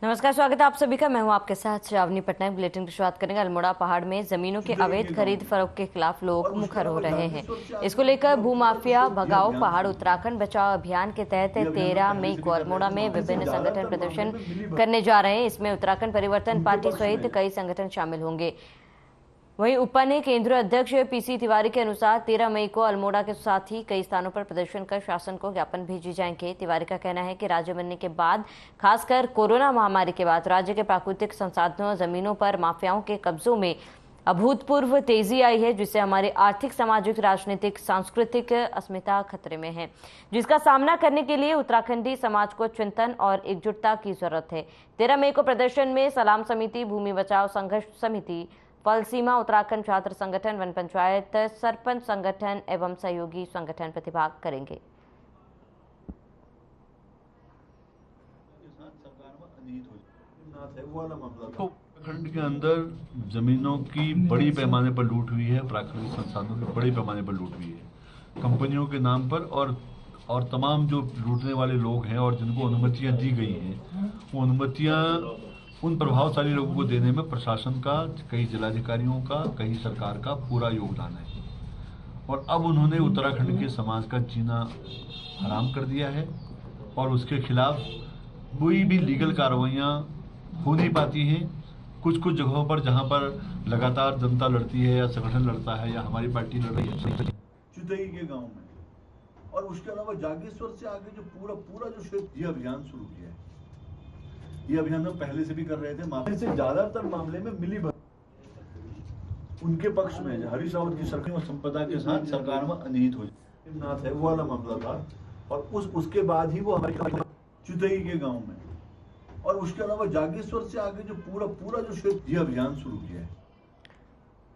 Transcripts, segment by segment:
नमस्कार, स्वागत है आप सभी का। मैं हूं आपके साथ श्रावणी पटनायक। बुलेटिन की शुरुआत करेंगे। अल्मोड़ा पहाड़ में जमीनों के अवैध खरीद फरोख्त के खिलाफ लोग मुखर हो रहे हैं। इसको लेकर भूमाफिया भगाओ पहाड़ उत्तराखंड बचाओ अभियान के तहत 13 मई को अल्मोड़ा में विभिन्न संगठन प्रदर्शन करने जा रहे हैं। इसमें उत्तराखंड परिवर्तन पार्टी सहित कई संगठन शामिल होंगे। वहीं उपा ने केंद्रीय अध्यक्ष पीसी तिवारी के अनुसार 13 मई को अल्मोड़ा के साथ ही कई स्थानों पर प्रदर्शन कर शासन को ज्ञापन भेजे जाएंगे। तिवारी का कहना है कि राज्य बनने के बाद, खासकर कोरोना महामारी के बाद, राज्य के प्राकृतिक संसाधनों और जमीनों पर माफियाओं के कब्जों में अभूतपूर्व तेजी आई है, जिससे हमारी आर्थिक, सामाजिक, राजनीतिक, सांस्कृतिक अस्मिता खतरे में है, जिसका सामना करने के लिए उत्तराखंडी समाज को चिंतन और एकजुटता की जरूरत है। 13 मई को प्रदर्शन में सलाम समिति, भूमि बचाओ संघर्ष समिति, फल सीमा, उत्तराखंड छात्र संगठन, वन पंचायत, सरपंच संगठन एवं सहयोगी संगठन प्रतिभाग करेंगे। उत्तराखंड के अंदर जमीनों की बड़ी पैमाने पर लूट हुई है, प्राकृतिक संसाधनों की बड़ी पैमाने पर लूट हुई है कंपनियों के नाम पर, और तमाम जो लूटने वाले लोग हैं और जिनको अनुमतियां दी गई हैं, वो अनुमतियां उन प्रभावशाली लोगों को देने में प्रशासन का, कई जिलाधिकारियों का, कई सरकार का पूरा योगदान है। और अब उन्होंने उत्तराखंड के समाज का जीना हराम कर दिया है और उसके खिलाफ कोई भी लीगल कार्रवाइयाँ हो नहीं पाती हैं। कुछ कुछ जगहों पर जहां पर लगातार जनता लड़ती है या संगठन लड़ता है या हमारी पार्टी लड़ रही है, चुदई के गांव में, और उसके अलावा जागेश्वर से आगे जो पूरा जो क्षेत्र, ये अभियान शुरू किया है। ये अभियान हम पहले से भी कर रहे थे। मामले से ज्यादातर मामले में मिली भगत उनके पक्ष में, हरीश रावत की सरकार और संपदा के साथ सरकार में अनिहित हो जाए, वो वाला मामला था। और उसके बाद ही वो हमारे चुदई के गांव में, और उसके अलावा जागेश्वर से आगे जो पूरा जो क्षेत्र, ये अभियान शुरू किया है।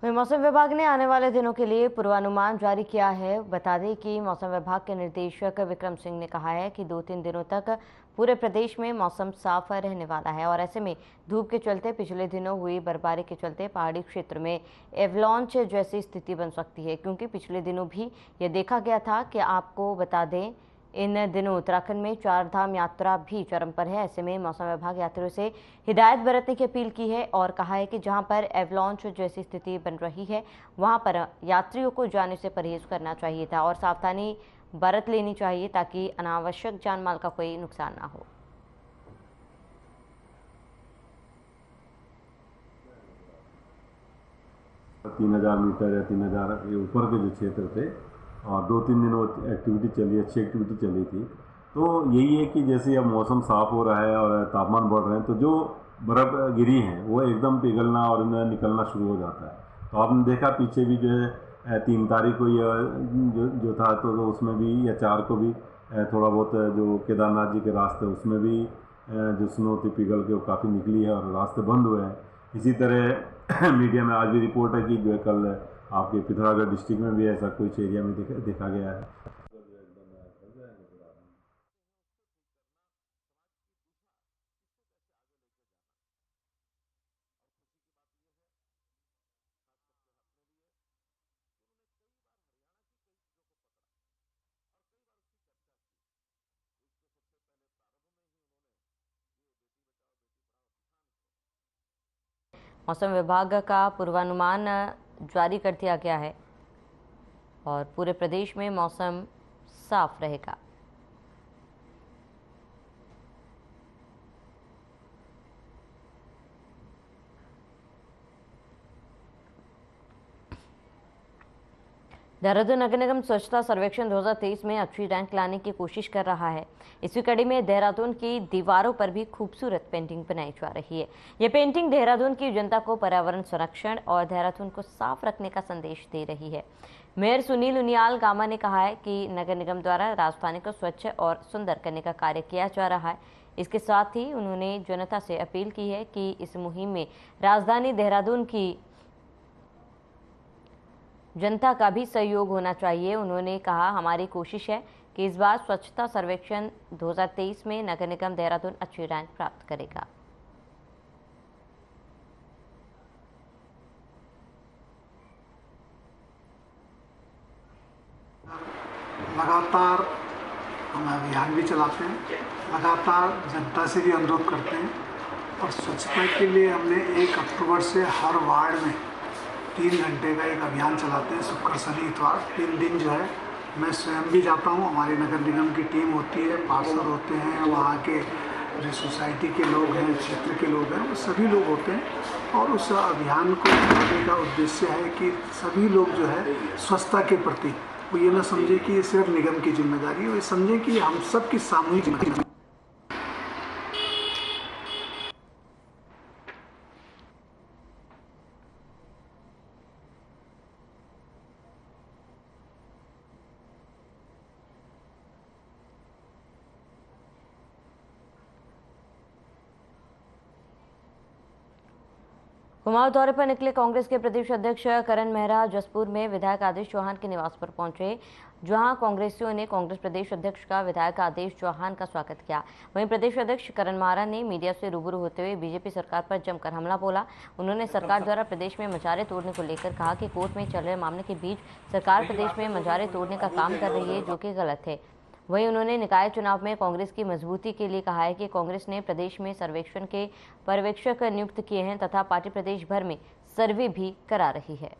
मौसम विभाग ने आने वाले दिनों के लिए पूर्वानुमान जारी किया है। बता दें कि मौसम विभाग के निदेशक विक्रम सिंह ने कहा है कि 2-3 दिनों तक पूरे प्रदेश में मौसम साफ रहने वाला है, और ऐसे में धूप के चलते, पिछले दिनों हुई बर्फबारी के चलते पहाड़ी क्षेत्र में एवलांच जैसी स्थिति बन सकती है, क्योंकि पिछले दिनों भी यह देखा गया था। कि आपको बता दें, इन दिनों उत्तराखंड में 4 धाम यात्रा भी चरम पर है। ऐसे में मौसम विभाग यात्रियों से हिदायत बरतने की अपील की है और कहा है कि जहां पर एवलांच जैसी स्थिति बन रही है, वहां पर यात्रियों को जाने से परहेज करना चाहिए था और सावधानी बरत लेनी चाहिए, ताकि अनावश्यक जान माल का कोई नुकसान ना हो। तीन 3000 मीटर या 3000 के ऊपर के जो क्षेत्र थे, और 2-3 दिन वो एक्टिविटी चली, अच्छी एक्टिविटी चली थी। तो यही है कि जैसे अब मौसम साफ हो रहा है और तापमान बढ़ रहे हैं, तो जो बर्फ़ गिरी है वो एकदम पिघलना और इनमें निकलना शुरू हो जाता है। तो आपने देखा पीछे भी जो है 3 तारीख को जो था, तो उसमें भी, या 4 को भी थोड़ा बहुत जो केदारनाथ जी के रास्ते, उसमें भी जो स्नो थी पिघल के वो काफ़ी निकली है और रास्ते बंद हुए हैं। इसी तरह मीडिया में आज भी रिपोर्ट है कि जो है कल आपके पिथौरागढ़ डिस्ट्रिक्ट में भी ऐसा कुछ एरिया में देखा गया है। मौसम विभाग का पूर्वानुमान जारी कर दिया गया है और पूरे प्रदेश में मौसम साफ रहेगा। देहरादून नगर निगम स्वच्छता सर्वेक्षण 2023 में अच्छी रैंक लाने की कोशिश कर रहा है। इसी कड़ी में देहरादून की दीवारों पर भी खूबसूरत पेंटिंग बनाई जा रही है। यह पेंटिंग देहरादून की जनता को पर्यावरण संरक्षण और देहरादून को साफ रखने का संदेश दे रही है। मेयर सुनील उनियाल गामा ने कहा है कि नगर निगम द्वारा राजधानी को स्वच्छ और सुंदर करने का कार्य किया जा रहा है। इसके साथ ही उन्होंने जनता से अपील की है कि इस मुहिम में राजधानी देहरादून की जनता का भी सहयोग होना चाहिए। उन्होंने कहा, हमारी कोशिश है कि इस बार स्वच्छता सर्वेक्षण 2023 में नगर निगम देहरादून अच्छी रैंक प्राप्त करेगा। लगातार अभियान भी चलाते हैं, लगातार जनता से भी अनुरोध करते हैं और स्वच्छता के लिए हमने 1 अक्टूबर से हर वार्ड में 3 घंटे का एक अभियान चलाते हैं। शुक्र शनि इतवार 3 दिन जो है मैं स्वयं भी जाता हूँ, हमारी नगर निगम की टीम होती है, पार्षद होते हैं, वहाँ के जो सोसाइटी के लोग हैं, क्षेत्र के लोग हैं, वो सभी लोग होते हैं और उस अभियान को चलाने का उद्देश्य है कि सभी लोग जो है स्वच्छता के प्रति वो ये ना समझे कि ये सिर्फ निगम की जिम्मेदारी है, वो ये समझें कि हम सब की सामूहिक जिम्मेदारी। कुमाऊं दौरे पर निकले कांग्रेस के प्रदेश अध्यक्ष करण मेहरा जसपुर में विधायक आदेश चौहान के निवास पर पहुंचे, जहां कांग्रेसियों ने कांग्रेस प्रदेश अध्यक्ष का विधायक आदेश चौहान का स्वागत किया। वहीं प्रदेश अध्यक्ष करण मेहरा ने मीडिया से रूबरू होते हुए बीजेपी सरकार पर जमकर हमला बोला। उन्होंने सरकार द्वारा प्रदेश में मजारे तोड़ने को लेकर कहा कि कोर्ट में चल रहे मामले के बीच सरकार प्रदेश में मजारे तोड़ने का काम कर रही है, जो कि गलत है। वहीं उन्होंने निकाय चुनाव में कांग्रेस की मजबूती के लिए कहा है कि कांग्रेस ने प्रदेश में सर्वेक्षण के पर्यवेक्षक नियुक्त किए हैं तथा पार्टी प्रदेश भर में सर्वे भी करा रही है।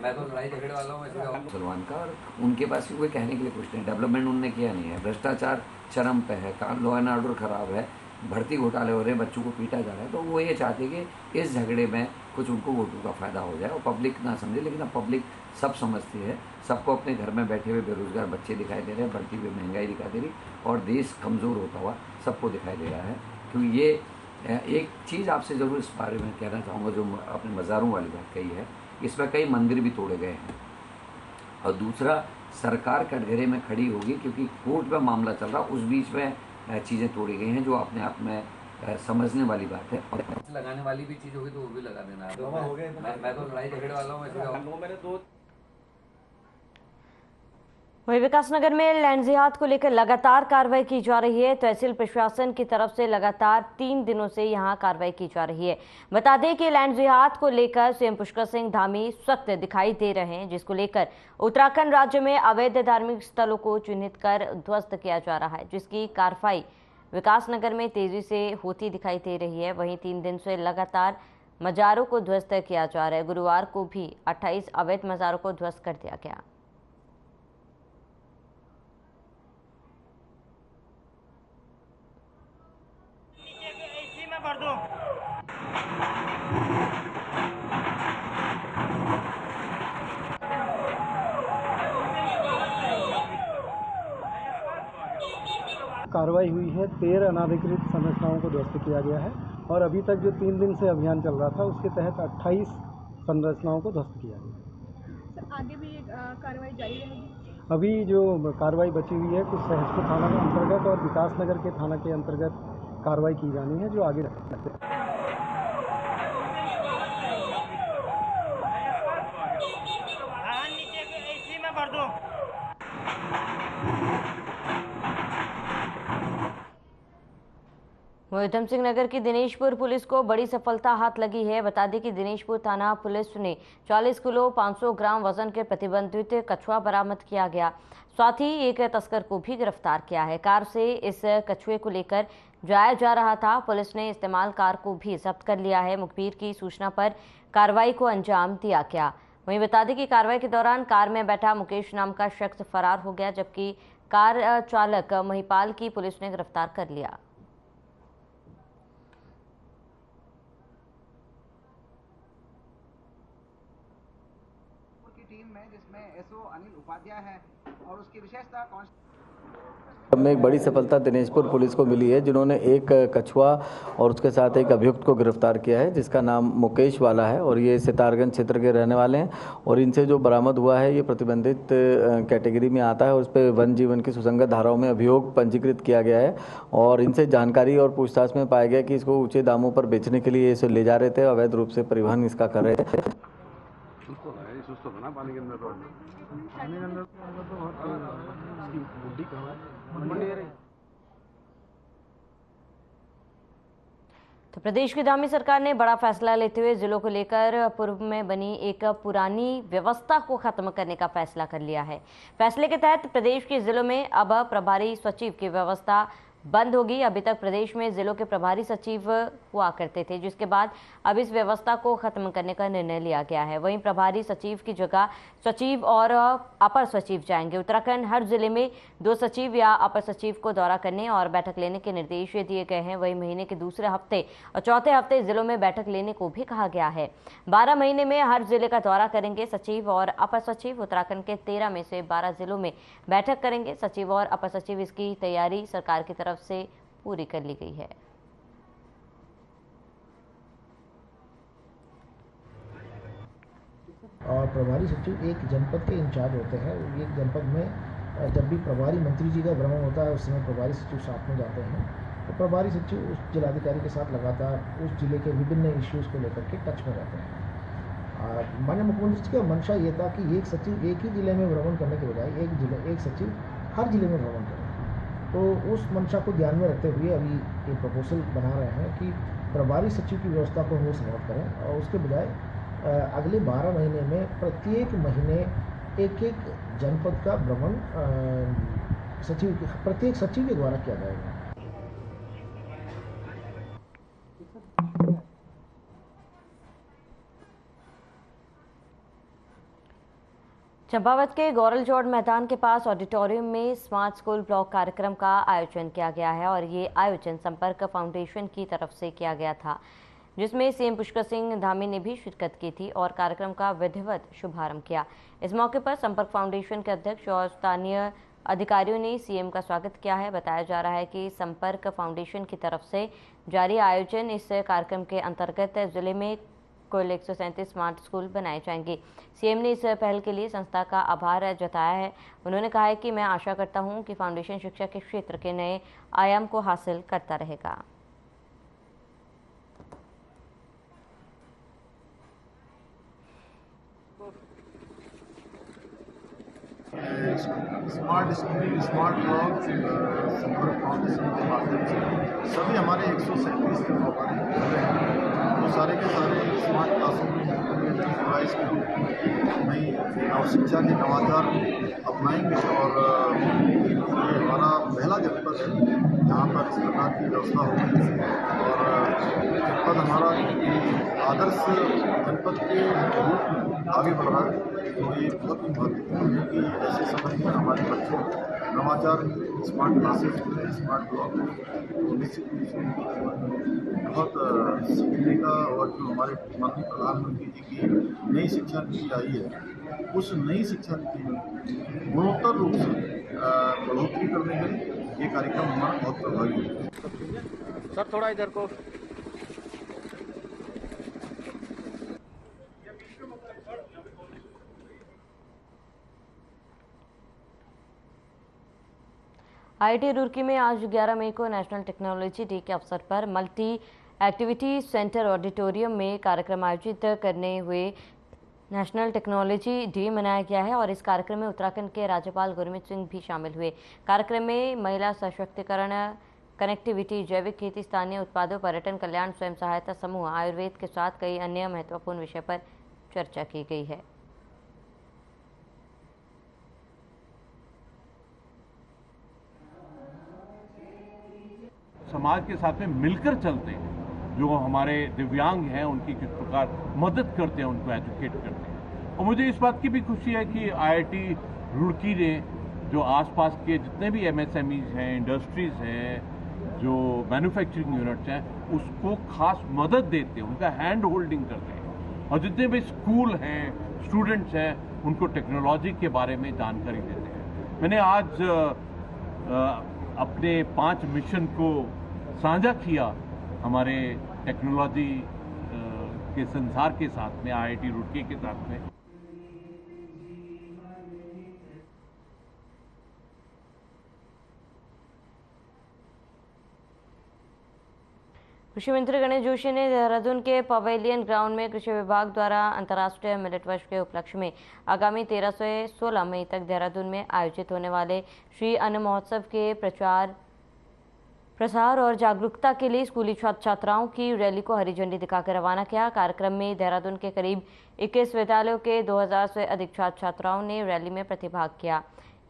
मैं तो लड़ाई झगड़े वाला हूँ मुसलमान का, और उनके पास कोई कहने के लिए कुछ नहीं। डेवलपमेंट उन्होंने किया नहीं है, भ्रष्टाचार चरम पे है, लॉ एंड ऑर्डर खराब है, भर्ती घोटाले हो रहे हैं, बच्चों को पीटा जा रहा है। तो वो ये चाहते हैं कि इस झगड़े में कुछ उनको वोटों का फायदा हो जाए और पब्लिक ना समझे, लेकिन अब पब्लिक सब समझती है। सबको अपने घर में बैठे हुए बेरोजगार बच्चे दिखाई दे रहे हैं, बढ़ती हुई महंगाई दिखाई दे रही, और देश कमज़ोर होता हुआ सबको दिखाई दे रहा है। क्योंकि ये एक चीज़ आपसे ज़रूर इस बारे में कहना चाहूँगा, जो अपने मज़ारों वाली बात कही है, इसमें कई मंदिर भी तोड़े गए हैं। और दूसरा, सरकार कटघरे में खड़ी होगी क्योंकि कोर्ट में मामला चल रहा, उस बीच में चीज़ें तोड़ी गई हैं, जो अपने आप में समझने वाली बात है। और लगाने वाली भी चीज़ होगी तो वो भी लगा देना। मैं तो लड़ाई झगड़े वाला हूँ। वहीं विकासनगर में लैंड जिहाद को लेकर लगातार कार्रवाई की जा रही है। तहसील प्रशासन की तरफ से लगातार 3 दिनों से यहां कार्रवाई की जा रही है। बता दें कि लैंड जिहाद को लेकर सीएम पुष्कर सिंह धामी सख्त दिखाई दे रहे हैं, जिसको लेकर उत्तराखंड राज्य में अवैध धार्मिक स्थलों को चिन्हित कर ध्वस्त किया जा रहा है, जिसकी कार्रवाई विकासनगर में तेजी से होती दिखाई दे रही है। वहीं 3 दिन से लगातार मजारों को ध्वस्त किया जा रहा है। गुरुवार को भी 28 अवैध मजारों को ध्वस्त कर दिया गया। कार्रवाई हुई है, 13 अनाधिकृत संरचनाओं को ध्वस्त किया गया है और अभी तक जो 3 दिन से अभियान चल रहा था उसके तहत 28 संरचनाओं को ध्वस्त किया गया। सर, आगे भी कार्रवाई जारी रहेगी? अभी जो कार्रवाई बची हुई है कुछ सहसपुर थाना के अंतर्गत और विकासनगर के थाना के अंतर्गत कार्रवाई की जानी है, जो आगे उधम सिंह नगर की दिनेशपुर पुलिस को बड़ी सफलता हाथ लगी है। बता दें कि दिनेशपुर थाना पुलिस ने 40 किलो 500 ग्राम वजन के प्रतिबंधित कछुआ बरामद किया गया। साथ ही एक तस्कर को भी गिरफ्तार किया है। कार से इस कछुए को लेकर जाया जा रहा था। पुलिस ने इस्तेमाल कार को भी जब्त कर लिया है। मुखबिर की सूचना पर कार्रवाई को अंजाम दिया गया। वहीं बता दें कि कार्रवाई के दौरान कार में बैठा मुकेश नाम का शख्स फरार हो गया, जबकि कार चालक महिपाल की पुलिस ने गिरफ्तार कर लिया। टीम में जिसमें एसओ अनिल उपाध्याय है और उसकी विशेषता में एक बड़ी सफलता दिनेशपुर पुलिस को मिली है, जिन्होंने एक कछुआ और उसके साथ एक अभियुक्त को गिरफ्तार किया है, जिसका नाम मुकेश वाला है और ये सितारगंज क्षेत्र के रहने वाले हैं। और इनसे जो बरामद हुआ है ये प्रतिबंधित कैटेगरी में आता है और उस पर वन जीवन की सुसंगत धाराओं में अभियोग पंजीकृत किया गया है। और इनसे जानकारी और पूछताछ में पाया गया कि इसको ऊँचे दामों पर बेचने के लिए इसे ले जा रहे थे, अवैध रूप से परिवहन इसका कर रहे थे। पानी के अंदर तो प्रदेश की धामी सरकार ने बड़ा फैसला लेते हुए जिलों को लेकर पूर्व में बनी एक पुरानी व्यवस्था को खत्म करने का फैसला कर लिया है। फैसले के तहत प्रदेश के जिलों में अब प्रभारी सचिव की व्यवस्था बंद होगी। अभी तक प्रदेश में जिलों के प्रभारी सचिव हुआ करते थे, जिसके बाद अब इस व्यवस्था को खत्म करने का निर्णय लिया गया है। वहीं प्रभारी सचिव की जगह सचिव और अपर सचिव जाएंगे। उत्तराखंड हर जिले में 2 सचिव या अपर सचिव को दौरा करने और बैठक लेने के निर्देश दिए गए हैं। वहीं महीने के दूसरे हफ्ते और चौथे हफ्ते जिलों में बैठक लेने को भी कहा गया है। 12 महीने में हर जिले का दौरा करेंगे सचिव और अपर सचिव। उत्तराखंड के 13 में से 12 जिलों में बैठक करेंगे सचिव और अपर सचिव। इसकी तैयारी सरकार की तरफ से पूरी कर ली गई है। और प्रभारी सचिव एक जनपद के इंचार्ज होते हैं। एक जनपद में जब भी प्रभारी मंत्री जी का भ्रमण होता है उस समय प्रभारी सचिव साथ में जाते हैं। तो प्रभारी सचिव उस जिलाधिकारी के साथ लगातार उस जिले के विभिन्न इश्यूज़ को लेकर के टच में रहते हैं। माननीय मुख्यमंत्री जी का मंशा ये था कि एक सचिव एक ही जिले में भ्रमण करने के बजाय एक सचिव हर जिले में भ्रमण करें। तो उस मंशा को ध्यान में रखते हुए अभी एक प्रपोजल बना रहे हैं कि प्रभारी सचिव की व्यवस्था को हम समाप्त करें और उसके बजाय अगले 12 महीने में प्रत्येक महीने एक जनपद का भ्रमण प्रत्येक सचिव के द्वारा किया जाएगा। चंपावत के गौरलचौड़ मैदान के पास ऑडिटोरियम में स्मार्ट स्कूल ब्लॉक कार्यक्रम का आयोजन किया गया है और ये आयोजन संपर्क फाउंडेशन की तरफ से किया गया था, जिसमें सीएम पुष्कर सिंह धामी ने भी शिरकत की थी और कार्यक्रम का विधिवत शुभारंभ किया। इस मौके पर संपर्क फाउंडेशन के अध्यक्ष और स्थानीय अधिकारियों ने सीएम का स्वागत किया है। बताया जा रहा है कि संपर्क फाउंडेशन की तरफ से जारी आयोजन इस कार्यक्रम के अंतर्गत जिले में कुल 137 स्मार्ट स्कूल बनाए जाएंगे। सीएम ने इस पहल के लिए संस्था का आभार जताया है। उन्होंने कहा है कि मैं आशा करता हूं कि फाउंडेशन शिक्षा के क्षेत्र के नए आयाम को हासिल करता रहेगा। स्मार्ट स्कूल, स्मार्ट ब्लॉक, संपर्क फाउंडेशन के माध्यम से सभी हमारे 137 के तो सारे के सारे स्मार्ट क्लासरूम डिवाइस नई शिक्षा के नवाचार अपनाएंगे और ये हमारा पहला जनपद है जहाँ पर इस प्रकार की व्यवस्था होगी और जनपद हमारा आदर्श जनपद के रूप आगे बढ़ रहा है। तो ये बहुत ही महत्वपूर्ण है कि ऐसे समय में हमारे बच्चों नवाचार स्मार्ट क्लासेस स्मार्ट ब्लॉक निश्चित रूप से बहुत सीखने का और जो हमारे माननीय प्रधानमंत्री जी की नई शिक्षा नीति आई है उस नई शिक्षा नीति में गुणोत्तर रूप से बढ़ोतरी करने के लिए ये कार्यक्रम हमारा बहुत प्रभावी है। सर थोड़ा इधर को आईआईटी रुड़की में आज 11 मई को नेशनल टेक्नोलॉजी डे के अवसर पर मल्टी एक्टिविटी सेंटर ऑडिटोरियम में कार्यक्रम आयोजित करने हुए नेशनल टेक्नोलॉजी डे मनाया गया है और इस कार्यक्रम में उत्तराखंड के राज्यपाल गुरमीत सिंह भी शामिल हुए। कार्यक्रम में महिला सशक्तिकरण, कनेक्टिविटी, जैविक खेती, स्थानीय उत्पादों, पर्यटन, कल्याण, स्वयं सहायता समूह, आयुर्वेद के साथ कई अन्य महत्वपूर्ण विषय पर चर्चा की गई है। समाज के साथ में मिलकर चलते हैं, जो हमारे दिव्यांग हैं उनकी किस प्रकार मदद करते हैं, उनको एजुकेट करते हैं। और मुझे इस बात की भी खुशी है कि आईआईटी रुड़की ने जो आसपास के जितने भी एमएसएमईज हैं, इंडस्ट्रीज हैं, जो मैन्युफैक्चरिंग यूनिट्स हैं, उसको खास मदद देते हैं, उनका हैंड होल्डिंग करते हैं और जितने भी स्कूल हैं, स्टूडेंट्स हैं, उनको टेक्नोलॉजी के बारे में जानकारी देते हैं। मैंने आज अपने 5 मिशन को साझा किया हमारे टेक्नोलॉजी के संसार के साथ में, आईआईटी रुड़की के साथ में। कृषि मंत्री गणेश जोशी ने देहरादून के पवेलियन ग्राउंड में कृषि विभाग द्वारा अंतर्राष्ट्रीय मिलेट वर्ष के उपलक्ष्य में आगामी 13 से 16 मई तक देहरादून में आयोजित होने वाले श्री अन्न महोत्सव के प्रसार और जागरूकता के लिए स्कूली छात्र छात्राओं की रैली को हरी झंडी दिखाकर रवाना किया। कार्यक्रम में देहरादून के करीब 21 विद्यालयों के 2000 से अधिक छात्र छात्राओं ने रैली में प्रतिभाग किया।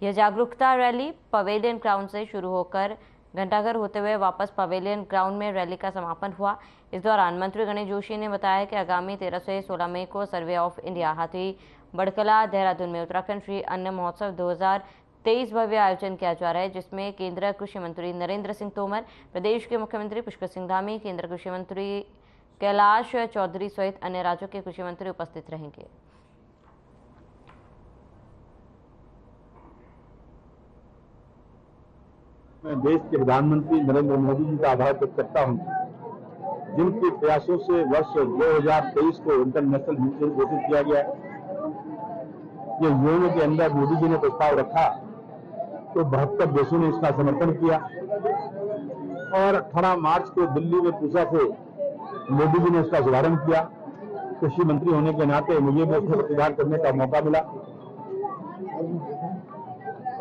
यह जागरूकता रैली पवेलियन ग्राउंड से शुरू होकर घंटाघर होते हुए वापस पवेलियन ग्राउंड में रैली का समापन हुआ। इस दौरान मंत्री गणेश जोशी ने बताया कि आगामी 13 से 16 मई को सर्वे ऑफ इंडिया हाथी बड़कला देहरादून में उत्तराखंड श्री अन्न महोत्सव 2023 भव्य आयोजन किया जा रहा है, जिसमें केंद्रीय कृषि मंत्री नरेंद्र सिंह तोमर, प्रदेश के मुख्यमंत्री पुष्कर सिंह धामी, केंद्रीय कृषि मंत्री कैलाश चौधरी सहित अन्य राज्यों के कृषि मंत्री उपस्थित रहेंगे। मैं देश के प्रधानमंत्री नरेंद्र मोदी जी का आभार व्यक्त करता हूं, जिनके प्रयासों से वर्ष 2023 को इंटरनेशनल यूथ डे घोषित किया गया है। ये यूएन के अंदर मोदी जी ने प्रस्ताव रखा तो 72 देशों ने इसका समर्थन किया और 18 मार्च को दिल्ली में पूसा से मोदी जी ने इसका शुभारंभ किया। कृषि मंत्री होने के नाते मुझे भी उसमें प्रतिभाग करने का मौका मिला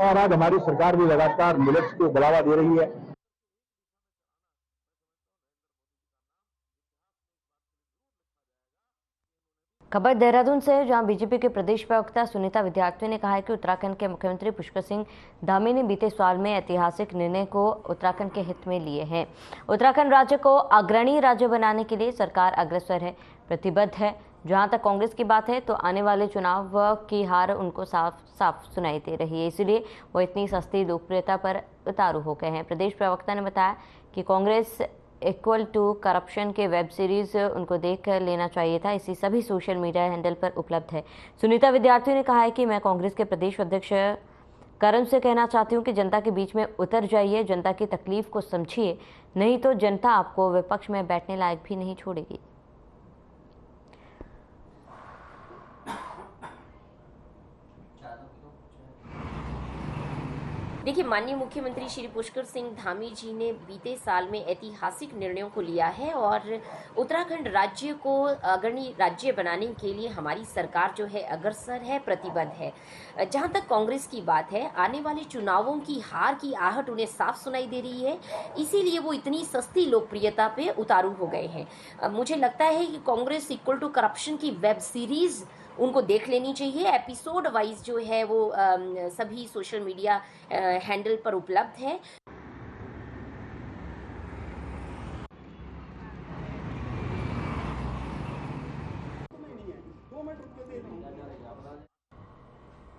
और आज हमारी सरकार भी लगातार मिलेट्स को बढ़ावा दे रही है। खबर देहरादून से, जहां बीजेपी के प्रदेश प्रवक्ता सुनीता विद्यार्थी ने कहा है कि उत्तराखंड के मुख्यमंत्री पुष्कर सिंह धामी ने बीते साल में ऐतिहासिक निर्णय को उत्तराखंड के हित में लिए हैं। उत्तराखंड राज्य को अग्रणी राज्य बनाने के लिए सरकार अग्रसर है, प्रतिबद्ध है। जहां तक कांग्रेस की बात है तो आने वाले चुनाव की हार उनको साफ साफ सुनाई दे रही है, इसलिए वो इतनी सस्ती लोकप्रियता पर उतारू हो गए हैं। प्रदेश प्रवक्ता ने बताया कि कांग्रेस इक्वल टू करप्शन के वेब सीरीज उनको देख लेना चाहिए था, इसी सभी सोशल मीडिया हैंडल पर उपलब्ध है। सुनीता विद्यार्थी ने कहा है कि मैं कांग्रेस के प्रदेश अध्यक्ष करण से कहना चाहती हूं कि जनता के बीच में उतर जाइए, जनता की तकलीफ को समझिए, नहीं तो जनता आपको विपक्ष में बैठने लायक भी नहीं छोड़ेगी। देखिए, माननीय मुख्यमंत्री श्री पुष्कर सिंह धामी जी ने बीते साल में ऐतिहासिक निर्णयों को लिया है और उत्तराखंड राज्य को अग्रणी राज्य बनाने के लिए हमारी सरकार जो है अग्रसर है, प्रतिबद्ध है। जहां तक कांग्रेस की बात है, आने वाले चुनावों की हार की आहट उन्हें साफ सुनाई दे रही है, इसीलिए वो इतनी सस्ती लोकप्रियता पे उतारू हो गए हैं। मुझे लगता है कि कांग्रेस इक्वल टू करप्शन की वेब सीरीज उनको देख लेनी चाहिए। एपिसोड वाइज जो है वो सभी सोशल मीडिया हैंडल पर उपलब्ध है।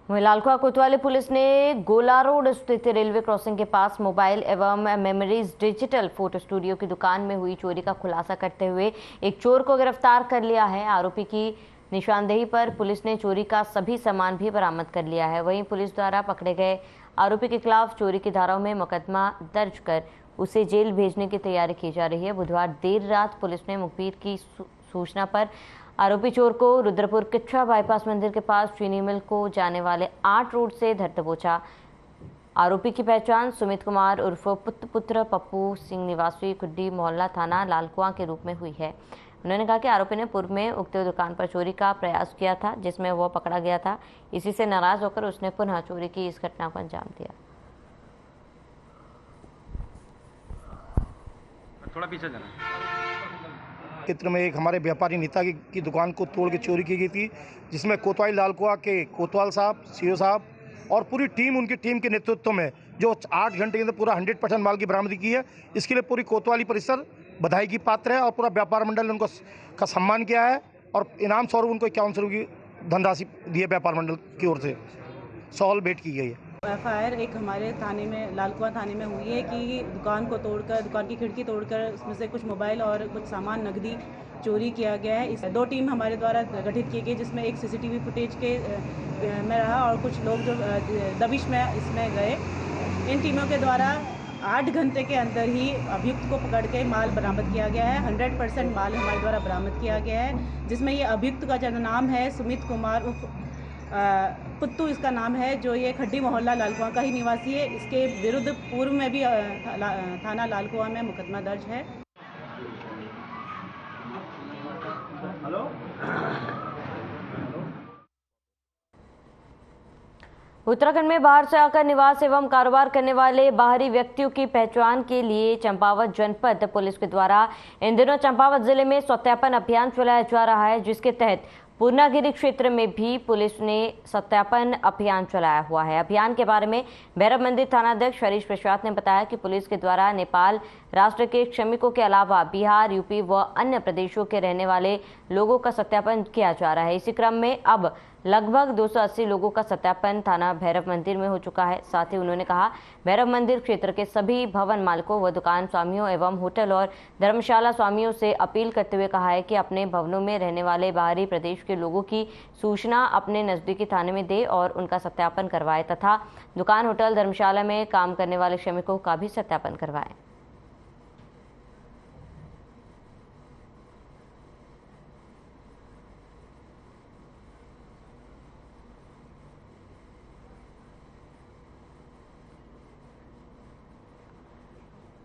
वहीं लालकुआ कोतवाली पुलिस ने गोला रोड स्थित रेलवे क्रॉसिंग के पास मोबाइल एवं मेमोरीज डिजिटल फोटो स्टूडियो की दुकान में हुई चोरी का खुलासा करते हुए एक चोर को गिरफ्तार कर लिया है। आरोपी की निशानदेही पर पुलिस ने चोरी का सभी सामान भी बरामद कर लिया है। वहीं पुलिस द्वारा पकड़े गए आरोपी के खिलाफ चोरी की धाराओं में मुकदमा दर्ज कर उसे जेल भेजने की तैयारी की जा रही है। बुधवार देर रात पुलिस ने मुखबिर की सूचना पर आरोपी चोर को रुद्रपुर किच्छा बाईपास मंदिर के पास चीनी मिल को जाने वाले 8 रोड से धर दबोचा। आरोपी की पहचान सुमित कुमार उर्फ पुत्र पप्पू सिंह निवासी खुड्डी मोहल्ला थाना लालकुआ के रूप में हुई है। उन्होंने कहा कि आरोपी ने पूर्व में उक्त दुकान पर चोरी का प्रयास किया था, जिसमें वह पकड़ा गया था। इसी से नाराज होकर उसने पुनः चोरी की इस घटना को अंजाम दिया। थोड़ा पीछे जाना। क्षेत्र में एक हमारे व्यापारी नेता की दुकान को तोड़ के चोरी की गई थी, जिसमें कोतवाली लालकुआ के कोतवाल साहब, सीओ साहब और पूरी टीम, उनकी टीम के नेतृत्व में जो 8 घंटे के अंदर पूरा 100% माल की बरामदगी की है। इसके लिए पूरी कोतवाली परिसर बधाई की पात्र है और पूरा व्यापार मंडल ने उनको का सम्मान किया है और इनाम स्वरूप उनको 51 रुपये की धनराशि दी है व्यापार मंडल की ओर से। सॉल भेंट की गई है। एफआईआर एक हमारे थाने में, लालकुआ थाने में हुई है कि दुकान को तोड़कर, दुकान की खिड़की तोड़कर उसमें से कुछ मोबाइल और कुछ सामान नकदी चोरी किया गया है। इस 2 टीम हमारे द्वारा गठित की गई, जिसमें एक सीसीटीवी फुटेज के में रहा और कुछ लोग जो दबिश में इसमें गए। इन टीमों के द्वारा 8 घंटे के अंदर ही अभियुक्त को पकड़ के माल बरामद किया गया है। 100% माल हमारे द्वारा बरामद किया गया है, जिसमें ये अभियुक्त का जो नाम है सुमित कुमार उर्फ पुत्तू इसका नाम है, जो ये खड्डी मोहल्ला लालकुआ का ही निवासी है। इसके विरुद्ध पूर्व में भी थाना लालकुआ में मुकदमा दर्ज है। उत्तराखंड में बाहर से आकर निवास एवं कारोबार करने वाले बाहरी व्यक्तियों की पहचान के लिए चंपावत जनपद पुलिस के द्वारा इन दिनों चंपावत जिले में सत्यापन अभियान चलाया जा रहा है, जिसके तहत पूर्णागिरी क्षेत्र में भी पुलिस ने सत्यापन अभियान चलाया हुआ है। अभियान के बारे में भैरव मंदिर थानाध्यक्ष हरीश प्रसाद ने बताया कि पुलिस के द्वारा नेपाल राष्ट्र के श्रमिकों के अलावा बिहार, यूपी व अन्य प्रदेशों के रहने वाले लोगों का सत्यापन किया जा रहा है। इसी क्रम में अब लगभग 280 लोगों का सत्यापन थाना भैरव मंदिर में हो चुका है। साथ ही उन्होंने कहा, भैरव मंदिर क्षेत्र के सभी भवन मालिकों व दुकान स्वामियों एवं होटल और धर्मशाला स्वामियों से अपील करते हुए कहा है कि अपने भवनों में रहने वाले बाहरी प्रदेश के लोगों की सूचना अपने नजदीकी थाने में दे और उनका सत्यापन करवाए तथा दुकान, होटल, धर्मशाला में काम करने वाले श्रमिकों का भी सत्यापन करवाए।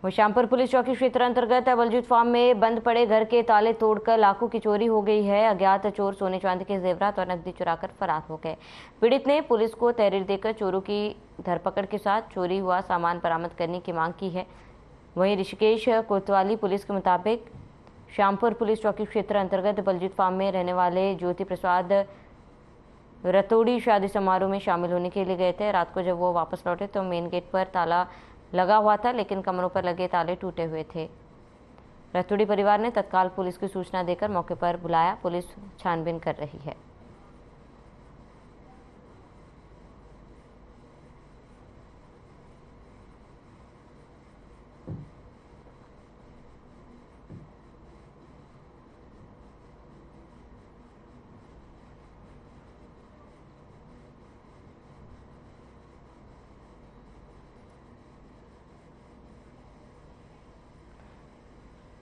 होशियारपुर पुलिस चौकी क्षेत्र अंतर्गत बलजीत फार्म में बंद पड़े घर के ताले तोड़कर लाखों की चोरी हो गई है। अज्ञात चोर सोने चांदी के जेवरात और नकदी चुराकर फरार हो गए। पीड़ित ने पुलिस को तहरीर देकर चोरों की धरपकड़ के साथ चोरी हुआ सामान बरामद करने की मांग की है। वहीं ऋषिकेश कोतवाली पुलिस के मुताबिक श्यामपुर पुलिस चौकी क्षेत्र अंतर्गत बलजीत फार्म में रहने वाले ज्योति प्रसाद रतोड़ी शादी समारोह में शामिल होने के लिए गए थे। रात को जब वो वापस लौटे तो मेन गेट पर ताला लगा हुआ था, लेकिन कमरों पर लगे ताले टूटे हुए थे। रतोड़ी परिवार ने तत्काल पुलिस की सूचना देकर मौके पर बुलाया। पुलिस छानबीन कर रही है।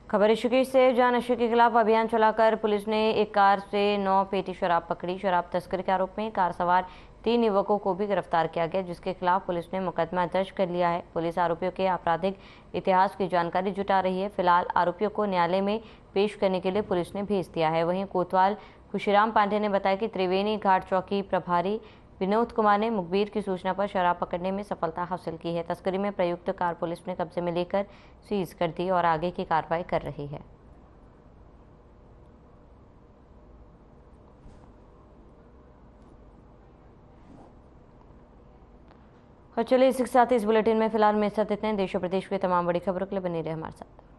खबर ऋषिकेश से, जहां नशे के खिलाफ अभियान चलाकर पुलिस ने एक कार से 9 पेटी शराब पकड़ी। शराब तस्करी के आरोप में कार सवार 3 युवकों को भी गिरफ्तार किया गया, जिसके खिलाफ पुलिस ने मुकदमा दर्ज कर लिया है। पुलिस आरोपियों के आपराधिक इतिहास की जानकारी जुटा रही है। फिलहाल आरोपियों को न्यायालय में पेश करने के लिए पुलिस ने भेज दिया है। वहीं कोतवाल खुशीराम पांडे ने बताया कि त्रिवेणी घाट चौकी प्रभारी विनोद कुमार ने मुखबिर की सूचना पर शराब पकड़ने में सफलता हासिल की है। तस्करी में प्रयुक्त कार पुलिस ने कब्जे में लेकर सीज कर दी और आगे की कार्रवाई कर रही है। और चलिए इसी के साथ इस बुलेटिन में फिलहाल मेरे साथ इतने। देश और प्रदेश के तमाम बड़ी खबरों के लिए बने रहे हमारे साथ।